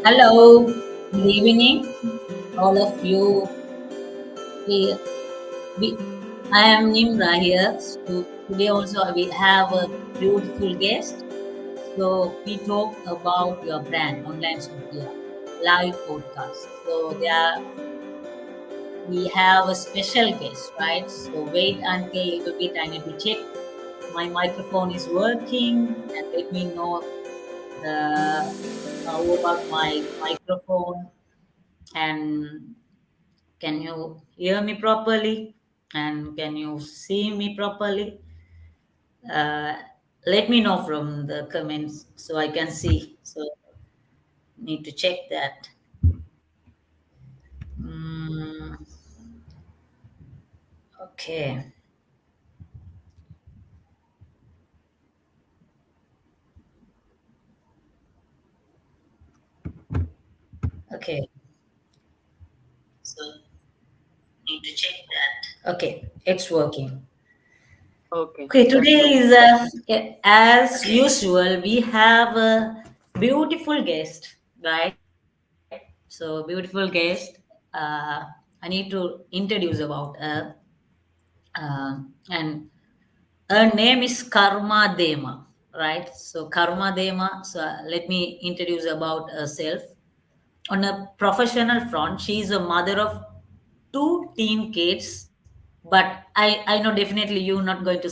Hello, good evening, all of you. We, we, I am Nimra here. So today also we have a beautiful guest. So we talk about your brand, Online Sophia, live podcast. So we have a special guest, right? So wait until a little bit. I need to check my microphone is working and let me know the how about my microphone and can you hear me properly? And can you see me properly? Uh, Let me know from the comments so I can see. So need to check that. Mm, okay. Okay. So need to check that. Okay, it's working. Okay, Okay, that's today good. is as usual. We have a beautiful guest, right? So beautiful guest. Uh, I need to introduce about her. And her name is Karma Dema, right? So Karma Dema. So let me introduce about herself. On a professional front, she is a mother of two teen kids. But I know definitely you're not going to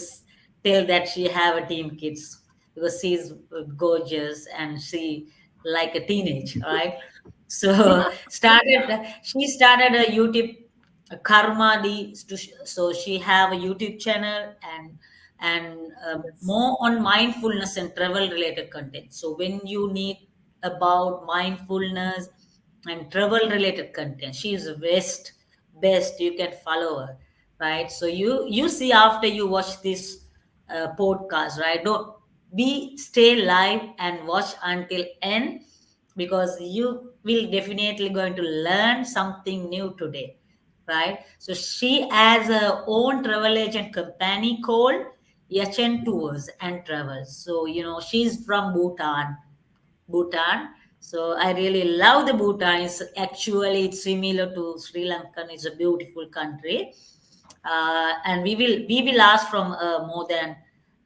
tell that she have a teen kids because she's gorgeous and she like a teenage, right? So she started a YouTube karma di so she have a YouTube channel and Yes. more on mindfulness and travel related content. So when you need about mindfulness and travel related content, she is the best you can follow her, right? So you see after you watch this podcast, right? Don't be stay live and watch until end because you will definitely going to learn something new today, right? So she has her own travel agent company called Yachen Tours and Travels. So she's from Bhutan. So I really love the Bhutan. It's similar to Sri Lanka. It's a beautiful country, and we will ask from more than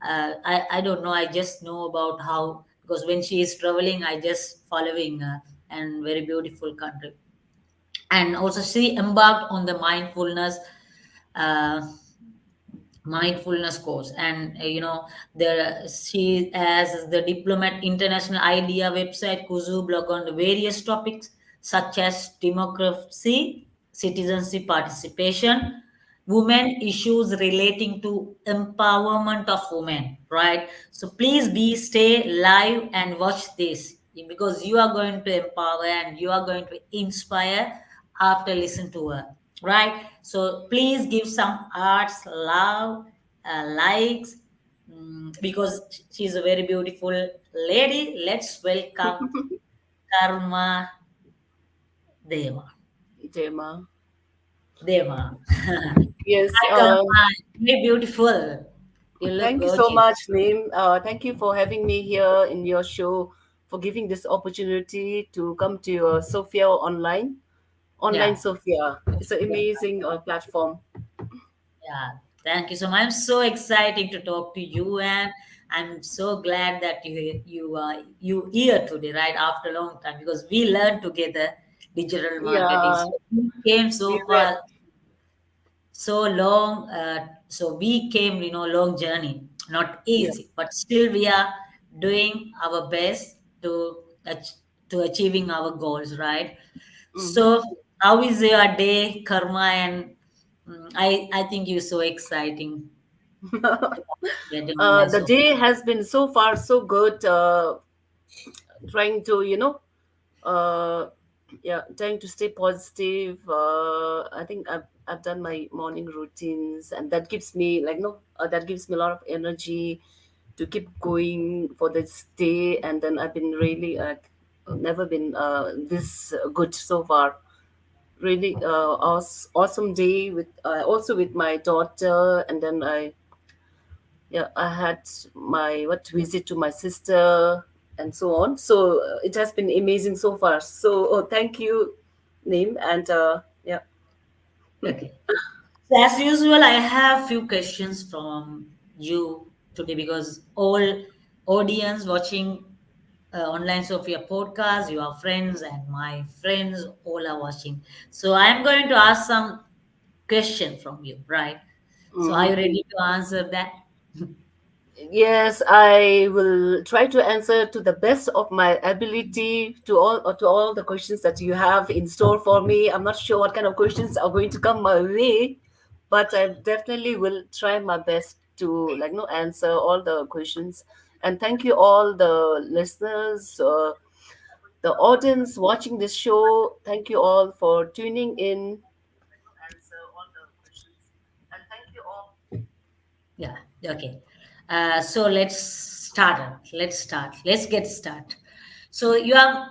I don't know. I just know about how because when she is traveling, I just following and very beautiful country. And also she embarked on the uh, mindfulness course and there she has the diplomat international idea website kuzu blog on the various topics such as democracy, citizenship, participation, women issues relating to empowerment of women, right? So please be stay live and watch this because you are going to empower and you are going to inspire after listen to her, right? So please give some hearts, love, likes, because she's a very beautiful lady. Let's welcome Karma Deva. Dema. Deva. Yes. Hi Karma, very beautiful. You look Thank you so much, gorgeous. Neem. Thank you for having me here in your show, for giving this opportunity to come to your Sophia online Yeah, Sophia. It's an amazing platform. yeah. Thank you so much. I'm so excited to talk to you, and I'm so glad that you here today, right after a long time because we learned together digital marketing. Yeah, So we came we so read. far so long. So we came long journey, not Yeah. easy, but still we are doing our best to achieving our goals, right? Mhm. So how is your day, Karma? And I think you're so exciting. We're doing The so day has been so far so good. Trying to uh yeah, trying to stay positive. I think I've done my morning routines, and that gives me like no that gives me a lot of energy to keep going for this day. And then I've been really never been this good so far. Really awesome day with also with my daughter. And then I had my what visit to my sister. and so on. So it has been amazing so far. So thank you, Nim, and yeah, Okay. So as usual, I have few questions from you today because all audience watching online Sophia podcast, your friends and my friends all are watching. So I'm going to ask some question from you, right? So are hmm you ready to answer that? yes, I will try to answer to the best of my ability to all the questions that you have in store for me. I'm not sure what kind of questions are going to come my way, but I definitely will try my best to answer all the questions. And thank you all the listeners, the audience watching this show. Thank you all for tuning in. Answer all the questions. And thank you all. Yeah. Okay. So let's start. Let's start. Let's get started. So you have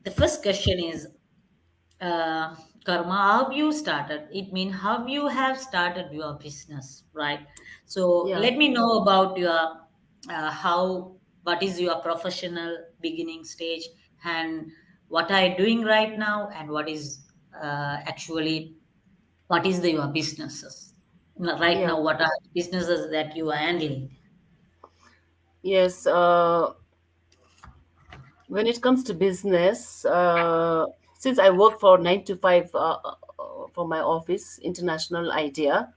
the first question is Karma, how you started? It means how you have started your business, right? So Yeah. let me know about your how what is your professional beginning stage and what are you doing right now and what is actually what is your businesses right Yeah. now? What are businesses that you are handling? Yes. When it comes to business, since I work for 9 to 5 for my office, International Idea.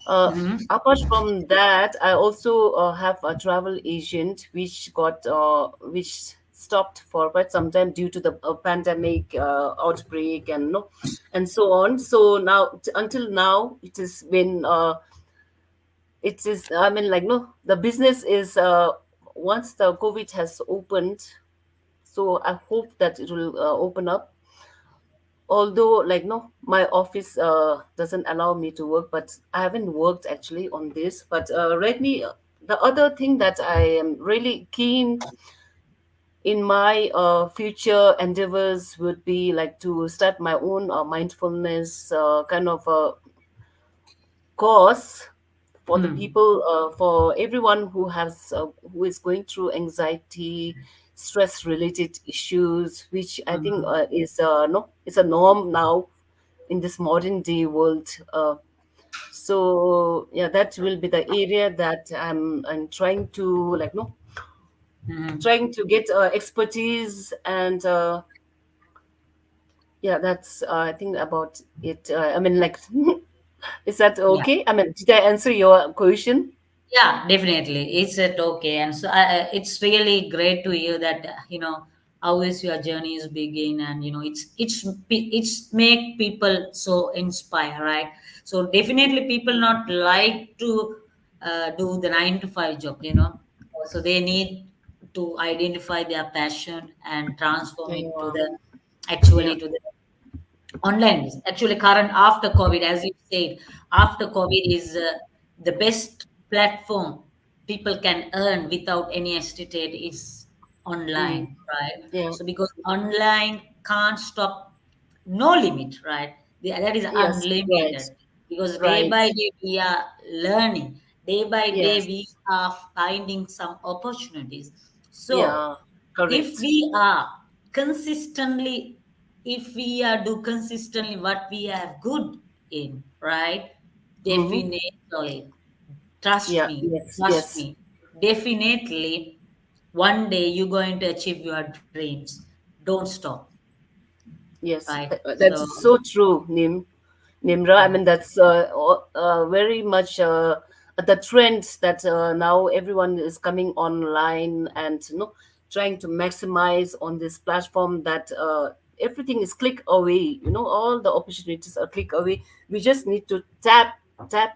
Mm-hmm. Apart from that, I also have a travel agent which stopped for quite some time due to the pandemic outbreak and no, and so on. So now until now, it is, I mean, no, the business is once the COVID has opened, so I hope that it will open up. Although, no, my office doesn't allow me to work, but I haven't worked actually on this. But the other thing that I am really keen in my future endeavors would be like to start my own mindfulness kind of course for the Hmm. people, for everyone who is going through anxiety, stress related issues, which I think Hmm. is no, it's a norm now in this modern day world. So yeah, that will be the area that I'm trying to no, Hmm. trying to get expertise. And yeah, that's I think about it. I mean, is that Yeah. okay? I mean, did I answer your question? Yeah, definitely. It's it okay, and so it's really great to hear that how is your journey is begin, and it's make people so inspire, right? So definitely, people not like to do the 9 to 5 job, so they need to identify their passion and transform it to Yeah, the yeah, actually to the online is actually current after COVID, as you said, after COVID is the best platform people can earn without any hesitate is mm, online, right? yeah, So because online can't stop, no limit, right? That is yes, right, unlimited because day right, by day we are learning, day by day yes, we are finding some opportunities. So yeah, if correct. we are consistently, if we are do consistently what we are good in, right? Mm-hmm. Definitely, Yeah, yes, trust yes, me, definitely one day you're going to achieve your dreams. Don't stop, yes. right? So That's so true, Nimra. I yeah, mean, that's very much the trend that now everyone is coming online and trying to maximize on this platform that everything is click away. All the opportunities are click away. We just need to tap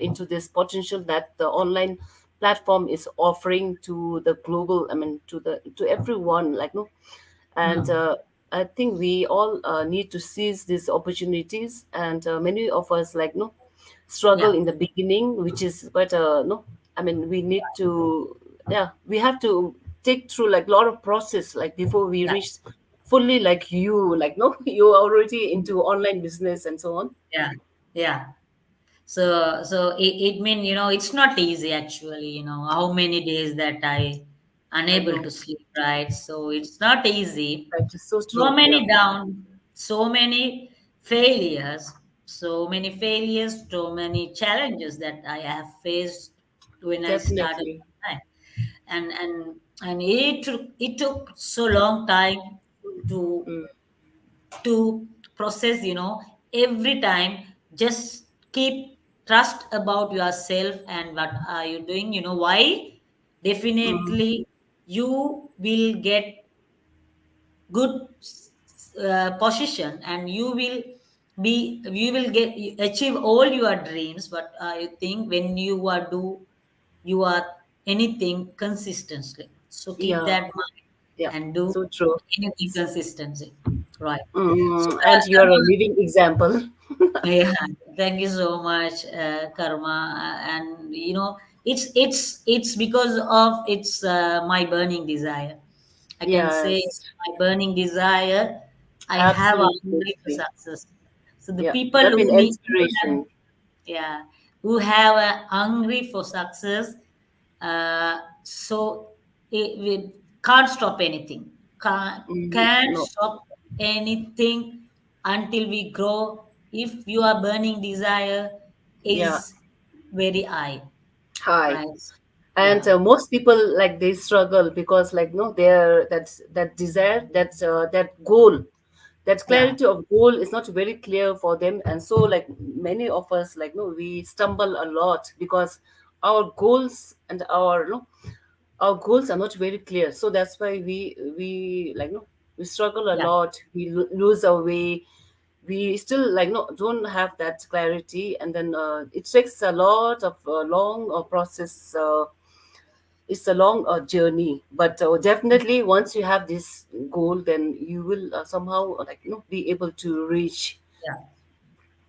into this potential that the online platform is offering to the global. I mean, to everyone. And no, I think we all need to seize these opportunities. And many of us struggle yeah, in the beginning, which is quite no, I mean, we need to, yeah, we have to take through a lot of process before we yeah, reach fully like you, no, you're already into online business and so on. yeah, yeah. So it mean it's not easy actually. How many days that I I unable know. to sleep, right? So it's not easy. That is so So true. Yeah. many down, so many failures, so many failures, so many challenges that I have faced when I started Definitely. my life. And it took so long time to Mm, to process, every time. Just keep trust about yourself and what are you doing, why. mm, Definitely you will get good position, and you will get achieve all your dreams. But you think when you are anything consistently, so keep yeah. that mind Yeah. and do So true. anything consistently, right? So And you are a living example. yeah, thank you so much, Karma. And it's because of it's my burning desire. I can say Yes. my burning desire. I have a Absolutely. hungry for success. So the Yeah. people You have been who need, inspiration. yeah, who have a hungry for success, so we can't stop anything. Can't No. stop anything until we grow. If your burning desire Yeah. is very high, Hi. right? And Yeah, most people, like, they struggle because, like, no, they're that desire, that goal, that yeah, clarity of goal is not very clear for them. And so, like, many of us, like, no, we stumble a lot because our goals and our, no, our goals are not very clear. So that's why we like, no, we struggle a yeah, lot, we lose our way, we still, like, no, don't have that clarity. And then it takes a lot of long process. It's a long journey, but definitely once you have this goal, then you will somehow, like, you know, be able to reach. yeah,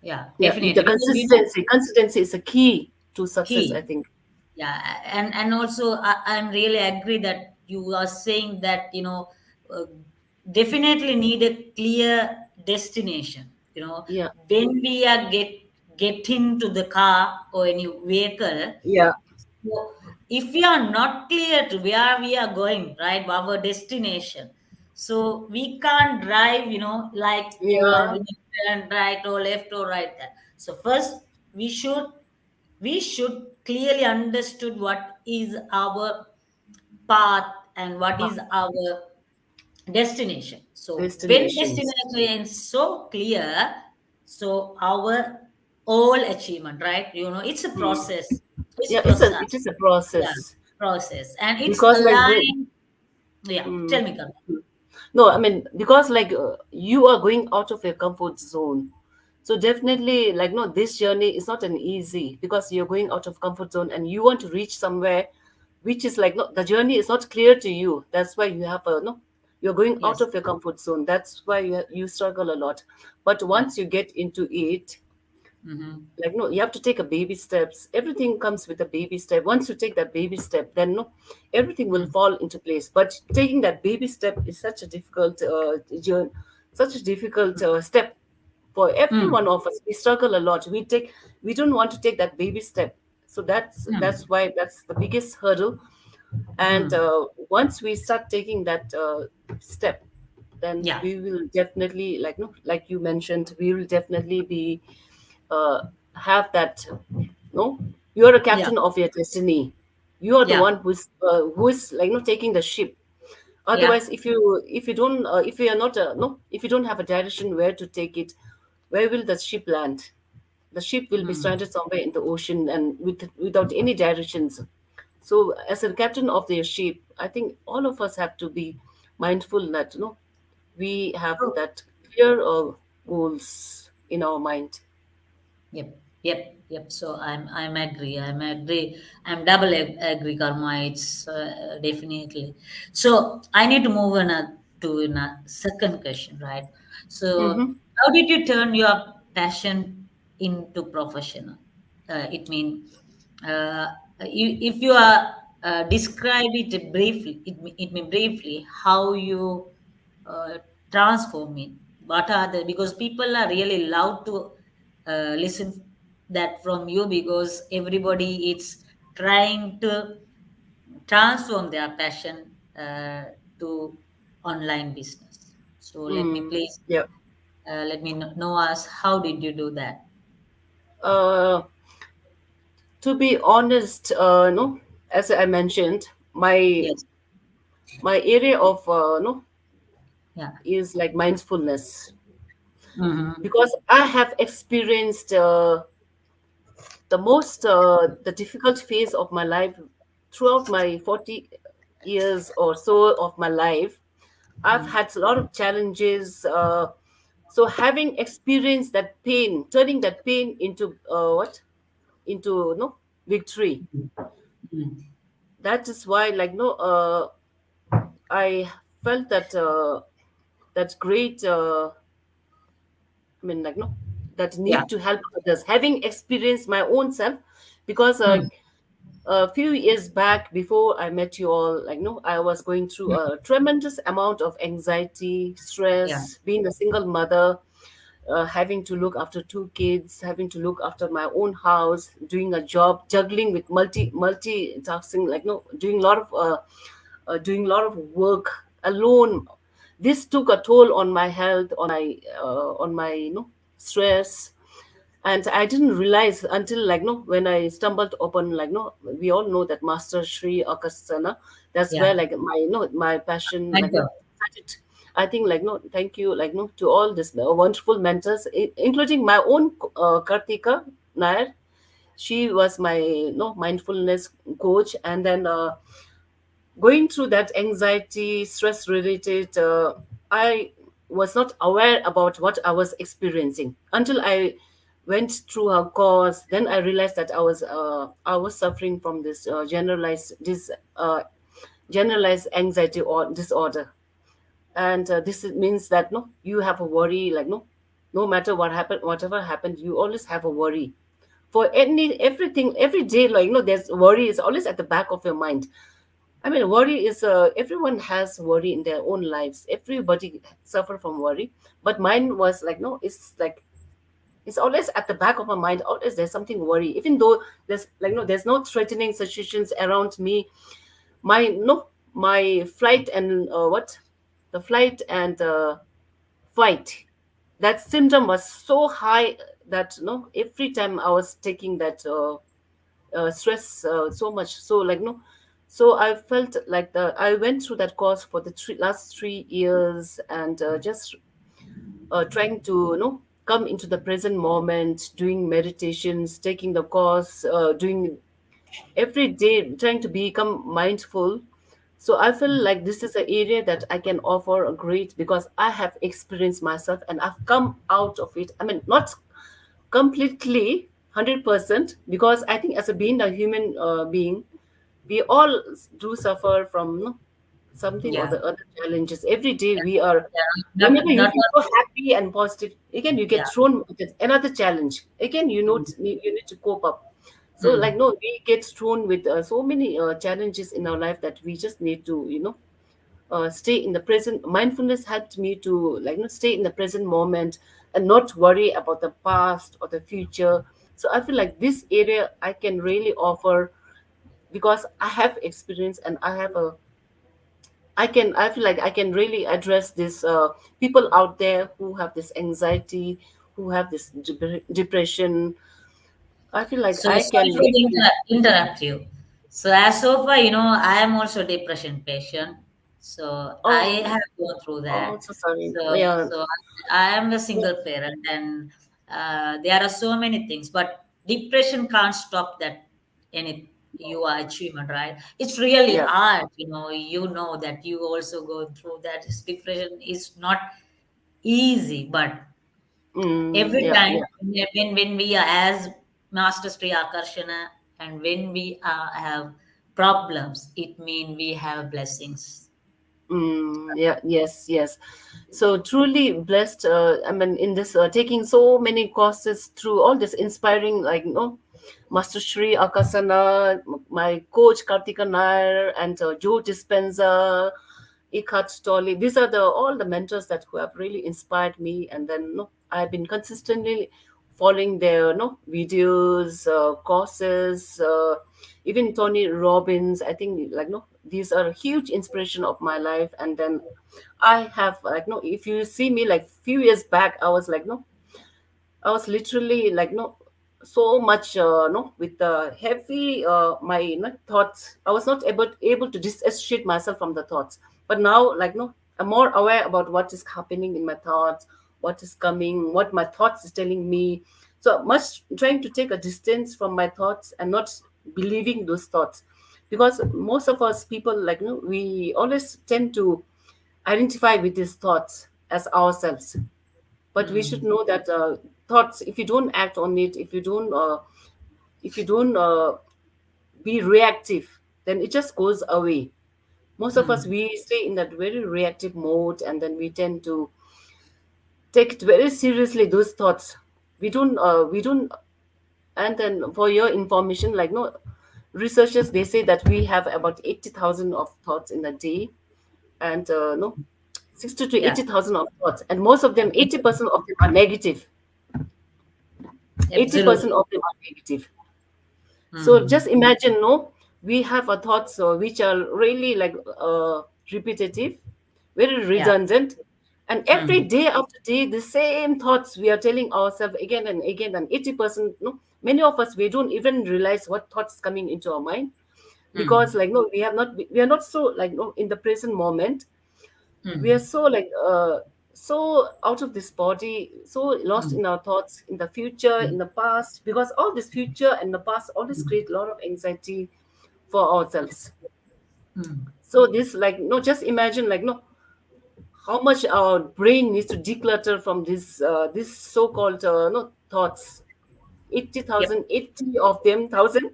yeah, Yeah, the definitely. Because consistency is a key to success, I key. think. Yeah, and also I'm really agree that you are saying that, uh, definitely need a clear destination. Yeah. When we are get into the car or any vehicle, Yeah. so if we are not clear to where we are going, right, our destination, so we can't drive, like, Yeah. we need to turn right or left or right there. So first we should we should clearly understood what is our path and what is our destination. So when Destinations. destination is so clear, so our all achievement, right? It's a Hmm. process. It's Yeah, process. it is a Yeah, process. process, and it's Because, like, when, aligned. Yeah, hmm. tell me, Karan. No, I mean, because, like, you are going out of your comfort zone. So definitely, like, no, this journey is not an easy, because you're going out of comfort zone and you want to reach somewhere which is, like, no, the journey is not clear to you. That's why you have a, no, you're going out Yes. of your comfort zone. That's why you struggle a lot. But Yeah. once you get into it, Mm-hmm. like, no, you have to take a baby steps. Everything comes with a baby step. Once you take that baby step, then, no, everything will Mm. fall into place. But taking that baby step is such a difficult journey, such a difficult step for every Mm. one of us. We struggle a lot. We don't want to take that baby step. So Mm. that's why that's the biggest hurdle. And Mm. once we start taking that step, then Yeah. we will definitely, like, no, like you mentioned, we will definitely be uh, have that, no, you are a Yeah. captain of your destiny. You are the Yeah. one who is, like, no, taking the ship. Yeah. Otherwise, if you don't if you are not no, if you don't have a direction where to take it, where will the ship land? The ship will be Mm. stranded somewhere in the ocean and without any directions. So, as a captain of their ship, I think all of us have to be mindful that, we have True. that clear goals in our mind. Yep, yep, yep. So I'm agree. I'm agree. I'm double agree, Karma. It's definitely. So I need to move on to a second question, right? So Mm-hmm. how did you turn your passion into professional? It mean, uh, if you are describe it briefly, it mean briefly how you uh, transform it. What are the, because people are really loud to listen that from you, because everybody is trying to transform their passion. to online business. So let me Mm, please yeah. let me know us how did you do that? Uh, to be honest, no, as I mentioned, Yes. my area of no Yeah. is like mindfulness, Mm-hmm. because I have experienced the difficult phase of my life throughout my 40 years or so of my life. I've had a lot of challenges. So having experienced that pain, turning that pain into what into no victory. Mm. That is why, like no, I felt that that great. I mean, like no, that Yeah. need to help others. Having experienced my own self, because Mm. a few years back, before I met you all, like no, I was going through Mm. a tremendous amount of anxiety, Yeah. stress, being a single mother, having to look after two kids, having to look after my own house, doing a job, juggling with multitasking, like no, doing a lot of work alone. This took a toll on my health, on my stress. And I didn't realize until, like no, when I stumbled upon, like no, we all know that Master Sri Akasana. That's Yeah. where, like, my passion, like no, Mentor. started. I think, like no, thank you, like no, to all this wonderful mentors, including my own Kartika Nair. She was my mindfulness coach. And then going through that anxiety, stress related, I was not aware about what I was experiencing until I went through her course. Then I realized that I was suffering from this generalized anxiety or disorder. And means that no, you have a worry, like no, no matter what happened, whatever happened, you always have a worry for everything every day. Like there's worry is always at the back of your mind. I mean, worry is everyone has worry in their own lives. Everybody suffer from worry, but mine was like no, it's like it's always at the back of my mind. Always there's something worry, even though there's like no, there's no threatening situations around me. My no, my flight and the flight and fight. That symptom was so high that no, every time I was taking that stress so much, so like no, so I felt like I went through that course for the last 3 years. And just trying to come into the present moment, doing meditations, taking the course, doing every day, trying to become mindful. So I feel like this is an area that I can offer a great, because I have experienced myself and I've come out of it. I mean, not completely 100%, because I think as a being a human being, we all do suffer from something or Yeah. the other challenges every day. We are, Yeah. whenever you Not feel so happy and positive, again you yeah. get thrown with another challenge. Again, Mm. you need to cope up. So like Mm. no, we get thrown with so many challenges in our life that we just need to stay in the present. Mindfulness helped me to like stay in the present moment and not worry about the past or the future. So I feel like this area I can really offer, because I have experience and I feel like I can really address this people out there who have this anxiety, who have this depression. I feel like So I sorry can for the really. interrupt you. So as so far, I am also depression patient. So I Oh, have gone through that. oh, so sorry. So Yeah. so I am a single parent, and there are so many things, but depression can't stop that any you are achievement, right? It's really Yeah. hard. That you also go through that. Depression is not easy, but every Yeah. time Yeah. when we are as master Sri Akarshana, and when we have problems, it mean we have blessings. Yeah, yes, yes. So truly blessed. I mean, in this taking so many courses through all this inspiring, like Master Shri Akasana, my coach Kartika Nair, and Joe Dispenza, Ikat Stolly. These are the all the mentors that who have really inspired me. And then I've been consistently following their videos, courses, even Tony Robbins. I think like no, these are a huge inspiration of my life. And then I have like no, if you see me like few years back, I was like no, I was literally like no, so much no, with the heavy my thoughts. I was not able to disassociate myself from the thoughts. But now like no, I'm more aware about what is happening in my thoughts, what is coming, what my thoughts is telling me. So much trying to take a distance from my thoughts and not believing those thoughts, because most of us people like no, we always tend to identify with these thoughts as ourselves. But we should mm, know that thoughts, if you don't act on it, if you don't be reactive, then it just goes away. Most of us, mm, we stay in that very reactive mode, and then we tend to take it very seriously, those thoughts. We don't And then for your information, like no, researchers, they say that we have about 80,000 of thoughts in a day. And no, 60 to yeah, 80,000 of thoughts, and most of them, 80% of them are negative. 80% absolutely. of them are negative. So Mm, just imagine, no, we have a thoughts which are really like repetitive, very yeah, redundant, and every mm, day after day, the same thoughts we are telling ourselves again and again. And 80%, no, many of us, we don't even realize what thoughts coming into our mind, because mm, like no, we are not so like no in the present moment. We are mm, so like so out of this body, so lost mm, in our thoughts, in the future, in the past, because all this future and the past always create a lot of anxiety for ourselves. mm, So this like no, just imagine like no, how much our brain needs to declutter from this so-called no thoughts. yep, 80,000, 80 of them thousand,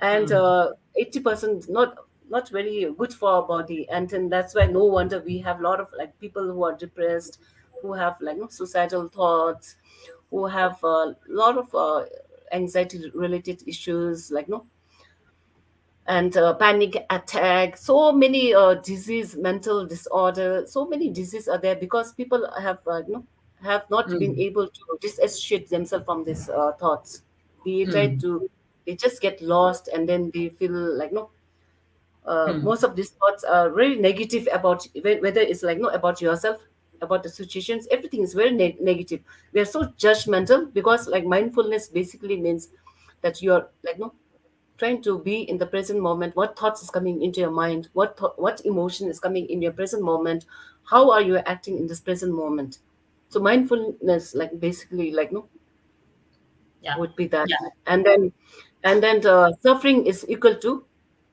and mm, 80% not very good for our body. And then that's why no wonder we have a lot of like people who are depressed, who have like no, suicidal thoughts, who have a lot of anxiety related issues, like no, and panic attack, so many disease, mental disorder, so many diseases are there, because people have have not been mm, able to disassociate themselves from these thoughts. They try mm, to, they just get lost, and then they feel like no, mm, most of these thoughts are very negative about whether it's like no, about yourself, about the situations, everything is very negative. We are so judgmental, because like mindfulness basically means that you're like no, trying to be in the present moment. What thoughts is coming into your mind, what emotion is coming in your present moment, how are you acting in this present moment. So mindfulness like basically like no, yeah, would be that. yeah, And then suffering is equal to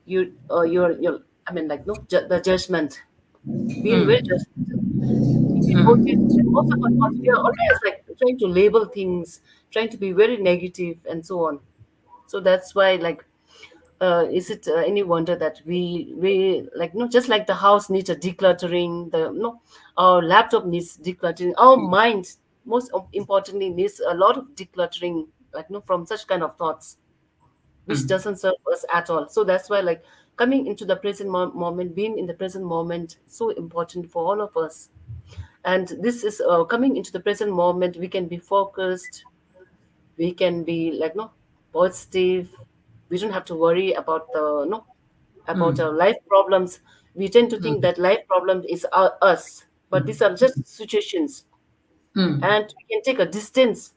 you, your I mean like no, the judgment, being very mm, judgmental. If you notice, mm, and most of us thoughts, we are always like trying to label things, trying to be very negative and so on. So that's why like is it any wonder that we like no, just like the house needs a decluttering, the no, our laptop needs decluttering, our mind most importantly needs a lot of decluttering, like no, from such kind of thoughts which mm, doesn't serve us at all. So that's why like coming into the present moment, being in the present moment, so important for all of us. And this is coming into the present moment, we can be focused, we can be like no, positive. We don't have to worry about the no, about our mm, life problems. We tend to think mm, that life problem is us, but these are just situations. mm, And we can take a distance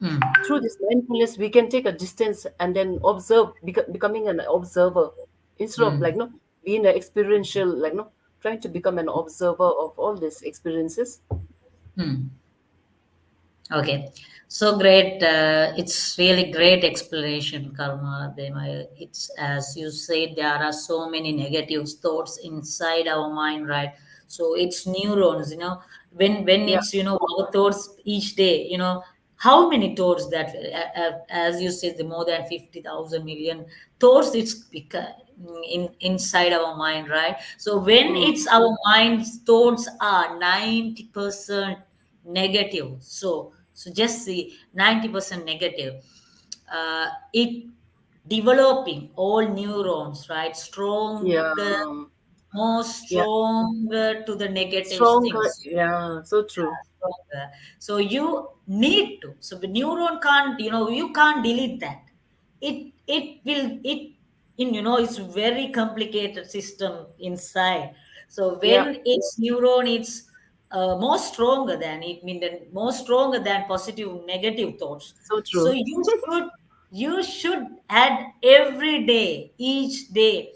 mm, through this mindfulness. We can take a distance and then observe, becoming an observer, instead of like mm, no, being an experiential, like no, trying to become an observer of all these experiences. mm. Okay, so great. It's really great explanation, Karma. It's as you said, there are so many negative thoughts inside our mind, right? So it's neurons, when Yeah. it's our thoughts each day, how many thoughts that, as you said, the more than 50,000 million thoughts in inside our mind, right? So when Mm. it's our mind's thoughts are 90% negative, so just see 90% negative, it developing all neurons, right, Yeah. stronger more Yeah. stronger to the negative Stronger. things. Yeah. So true. Stronger. So you need to. So the neuron can't, you can't delete that. It will it in it's very complicated system inside. So Yeah. when it's neuron, it's more stronger than it mean more stronger than positive negative thoughts. So So true. you should add every day, each day,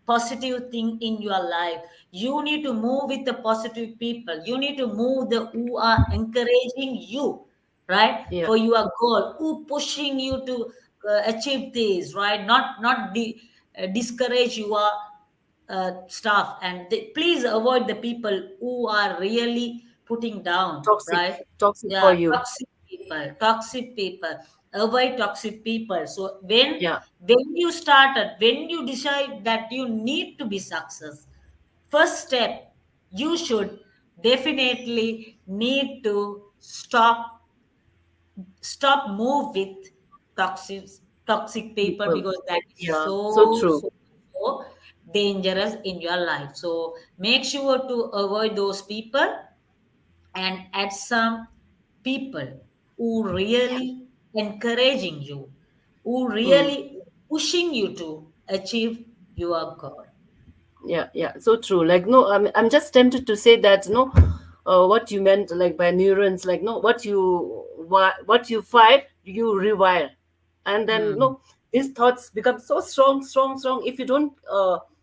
positive thing in your life. You need to move with the positive people. You need to move the who are encouraging you, right, Yeah. for your goal, who pushing you to achieve this, right, discourage your staff. And please avoid the people who are really putting down, Toxic. right? Toxic for Yeah, you. toxic people, avoid toxic people. So Yeah. when you decide that you need to be success, first step, you should definitely need to stop move with toxic toxic people, People. because that is Yeah. So true. so dangerous in your life. So make sure to avoid those people and add some people who really encouraging you, who Mm. really pushing you to achieve your goal. Yeah, yeah, so true. Like, no, I'm just tempted to say that, no, what you meant, like by neurons, like, no, what you fire, you rewire, and then, Hmm. no, these thoughts become so strong, strong, strong. If you don't,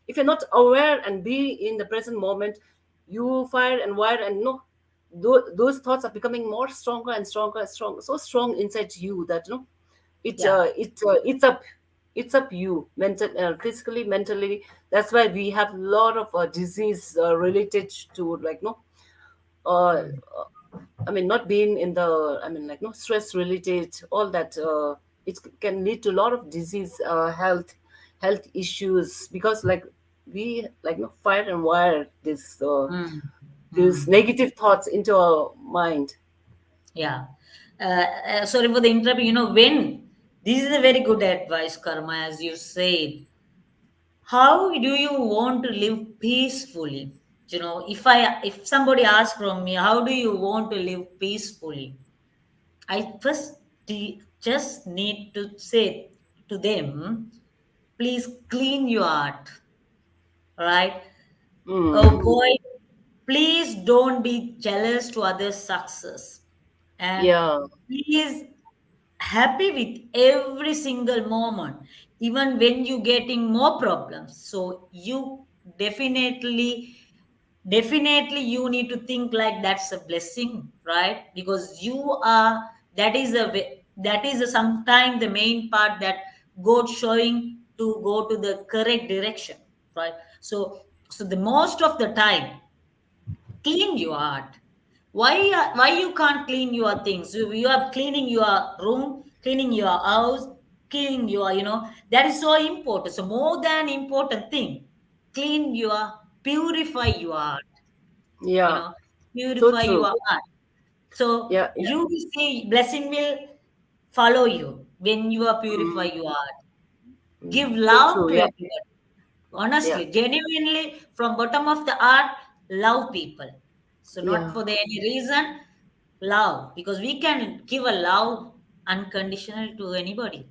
if you're not aware and be in the present moment, you fire and wire, and no, those thoughts are becoming more stronger and stronger and stronger, so strong inside you that, no, Yeah. it's up you mental, physically, mentally. That's why we have a lot of disease related to, like, no, uh, Hmm. I mean, not being in the, I mean, like, no, stress related, all that. It can lead to a lot of disease, health issues, because, like, we, like, no, fire and wire this Hmm. these Hmm. negative thoughts into our mind. Yeah. Sorry for the interrupt. When this is a very good advice, Karma, as you said. How do you want to live peacefully? If somebody asks from me, how do you want to live peacefully? I first just need to say to them, please clean your heart, right? Mm. Avoid, please don't be jealous to others' success. And Yeah. please happy with every single moment, even when you getting more problems. So you definitely definitely you need to think like that's a blessing, right? Because you are that is a sometime the main part that God showing to go to the correct direction, right? So the most of the time, clean your heart. Why you can't clean your things? You are cleaning your room, cleaning your house, cleaning your, that is so important. So more than important thing, clean your, purify your heart, you Yeah. know So purify true. your heart. So Yeah. Yeah. you will see blessing will follow you when you are purify Mm. your heart. Give So love true. to Yeah. everyone. Yeah. Honestly, genuinely, from bottom of the heart, love people. So not Yeah. for the any reason, love, because we can give a love unconditional to anybody.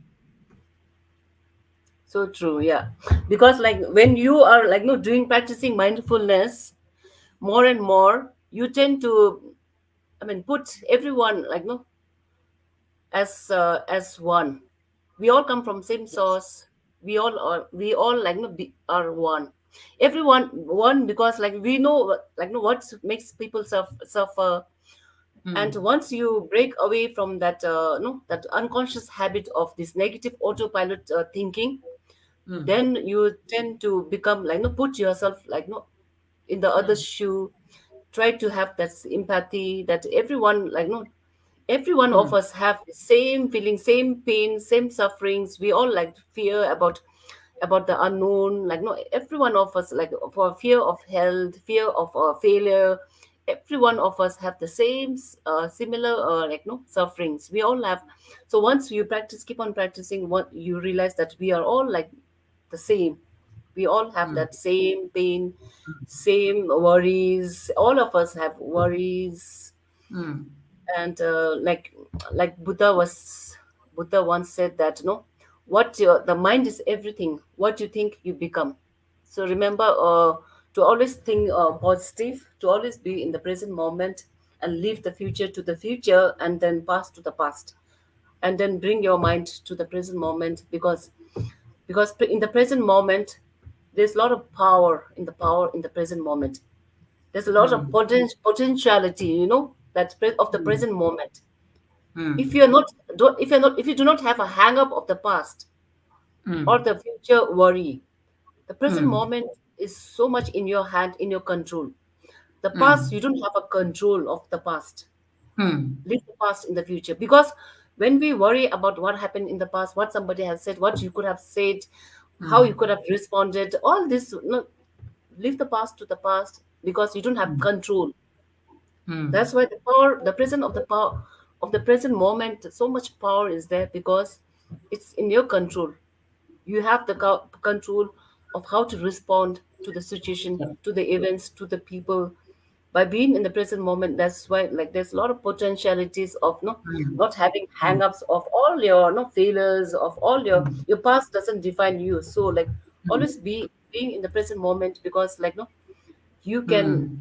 So true. Yeah. Because, like, when you are, like, no, doing practicing mindfulness more and more, you tend to, I mean, put everyone, like, no, as one. We all come from same Yes. source. We all, like, no, are one. Everyone one, because, like, we know, like, no, what makes people suffer. And Hmm. once you break away from that, no, that unconscious habit of this negative autopilot thinking, Hmm. then you tend to become, like, no, put yourself, like, no, in the other's Hmm. shoe. Try to have that empathy that everyone, like, no, every one Hmm. of us have the same feeling, same pain, same sufferings. We all, like, fear about the unknown, like, no, every one of us, like, for fear of health, fear of failure. Every one of us have the same similar, like, no, sufferings we all have. So once you practice, keep on practicing, what you realize that we are all, like, the same. We all have mm, that same pain, same worries. All of us have worries. mm, And like Buddha once said that, the mind is everything. What you think, you become. So remember, to always think positive, to always be in the present moment, and leave the future to the future, and then past to the past, and then bring your mind to the present moment, because in the present moment, there's a lot of power in the present moment. There's a lot of mm, potentiality, of the mm, present moment. If mm, you're not, don't, if you're not, if you do not have a hang up of the past or mm, the future worry, the present mm, moment is so much in your hand, in your control. The past, mm, you don't have a control of the past. mm, Leave the past in the future, because when we worry about what happened in the past, what somebody has said, what you could have said, how you mm, could have responded, all this, no, leave the past to the past, because you don't have mm, control. mm, That's why the power, the present of the power of the present moment, so much power is there, because it's in your control. You have the control of how to respond to the situation, yep, to the events, to the people. By being in the present moment, that's why, like, there's a lot of potentialities of mm, not having mm, hang-ups of all your failures, of all mm, your past doesn't define you. So, like, mm, always being in the present moment, because, like, no, you can mm,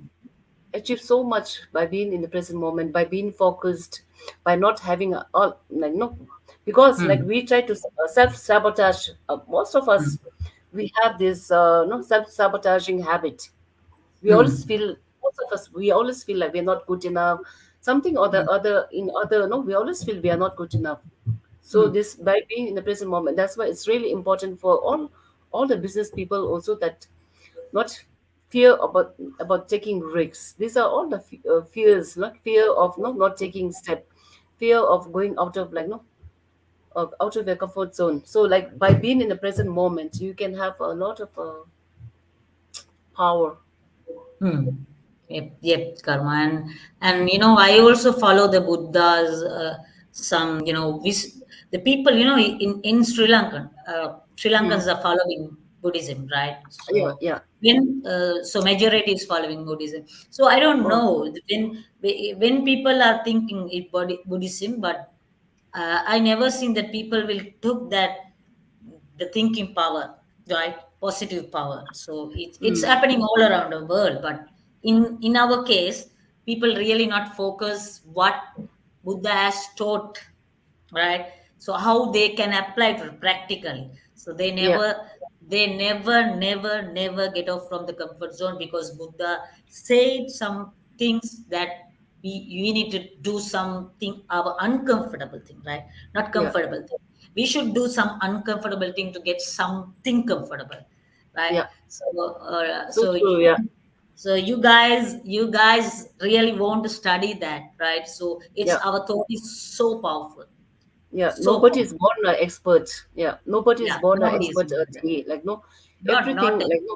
achieve so much by being in the present moment, by being focused, by not having all, like, no, because, like, mm, we try to self sabotage. Most of mm, us, we have this no self sabotaging habit. We always mm, feel, most of us, we always feel like we're not good enough, something or the mm, other, in other, no, we always feel we are not good enough. So mm, this, by being in the present moment, that's why it's really important for all the business people also, that not fear about taking risks. These are all the fears, not fear of not taking step, fear of going out of, like, no, out of your comfort zone. So, like, by being in the present moment, you can have a lot of power. mm. Yep, Karma. And I also follow the Buddha's some, the people, in Sri Lankan, Sri Lankans Mm. are following Buddhism, right? Yeah, So yeah. so majority is following Buddhism. So I don't Oh. know when people are thinking it Buddhism, but I never seen that people will took that the thinking power, right? Positive power. So it's Mm. happening all around the world, but in our case, people really not focus what Buddha has taught, right? So how they can apply it practically. So Yeah, they never get off from the comfort zone, because Buddha said some things that we need to do something our uncomfortable thing, right? Not yeah, comfortable thing. We should do some uncomfortable thing to get something comfortable, right? yeah. So So true. Yeah, you guys really want to study that, right? So it's yeah, our thought is so powerful, yeah. so Nobody powerful. is born an expert. Yeah, nobody is Yeah, born an nobody is expert more a than day. Like, no, not everything, a like, no,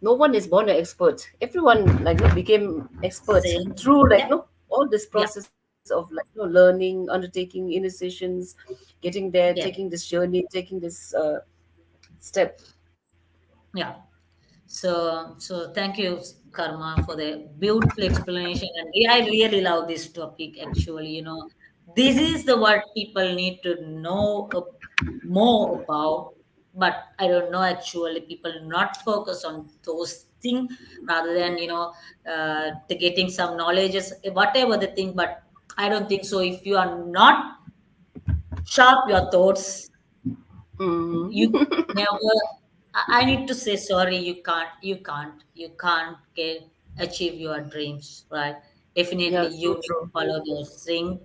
no one is born an expert. Everyone, like, no, became expert same. through, like, Yep, no, all this yep, process of, like, no, learning, undertaking initiations, getting there, taking yep, this journey, taking this step. yeah. So thank you, Karma, for the beautiful explanation. And I really love this topic. Actually, this is the what people need to know more about. But I don't know. Actually, people not focus on those things rather than the getting some knowledges, whatever the thing. But I don't think so. If you are not sharp your thoughts, you Mm. never I need to say sorry, you can't get achieve your dreams, right? Definitely Yeah, you so need to true. follow those things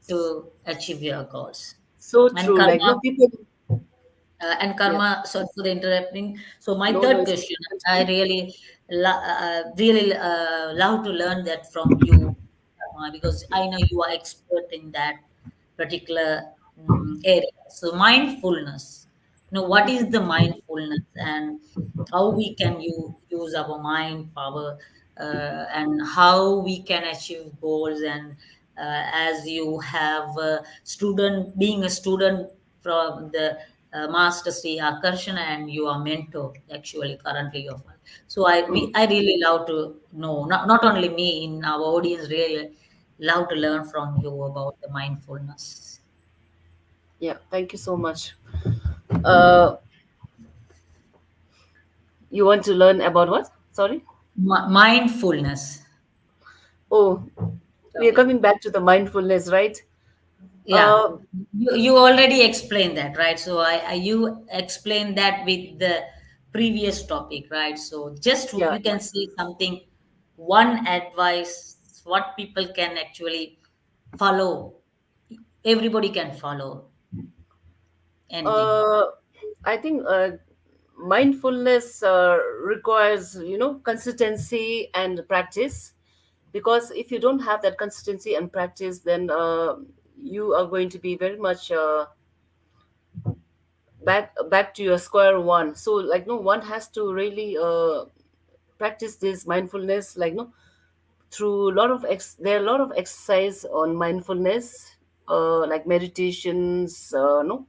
to achieve your goals. So and true. Like, karma no people. Yeah. Sorry for the interrupting. So my No, no, third it's okay. question, I Continue. really love to learn that from you, because I know you are expert in that particular area. So mindfulness. What is the mindfulness, and how we can use our mind power, and how we can achieve goals, and as you have a student, being a student from the Master Sri Akarshan, and you are mentor actually currently of. So Mm. I really love to know, not only me, in our audience really love to learn from you about the mindfulness. Yeah, thank you so much. Uh, you want to learn about what? Sorry. Mindfulness. Oh, we are Okay. coming back to the mindfulness, right? Yeah, Uh, you already explained that, right? So you explained that with the previous topic, right? So just yeah, you can say something, one advice, what people can actually follow. Everybody can follow anything. uh, I think mindfulness requires, consistency and practice. Because if you don't have that consistency and practice, then you are going to be very much back to your square one. So, like, no, one has to really practice this mindfulness, like, no, through a lot of there are a lot of exercise on mindfulness, like meditations, no,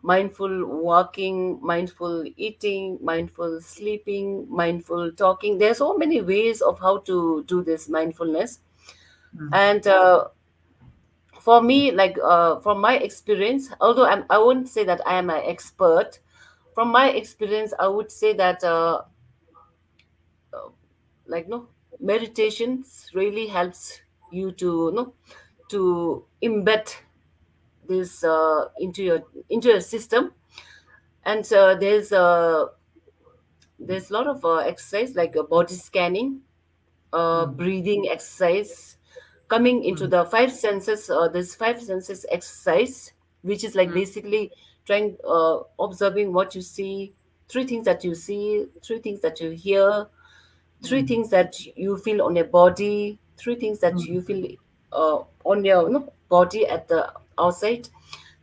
mindful walking, mindful eating, mindful sleeping, mindful talking. There are so many ways of how to do this mindfulness. Mm, And for me, like, from my experience, although I wouldn't say that I am an expert, from my experience I would say that like, no, meditations really helps you to, no, to embed this into your system. And there's a lot of exercise, like body scanning, mm, breathing exercise, coming into mm, the five senses. This five senses exercise, which is like mm, basically trying, observing what you see, three things that you see, three things that you hear, three mm, things that you feel on your body, three things that mm, you feel on your, no, body at the outside,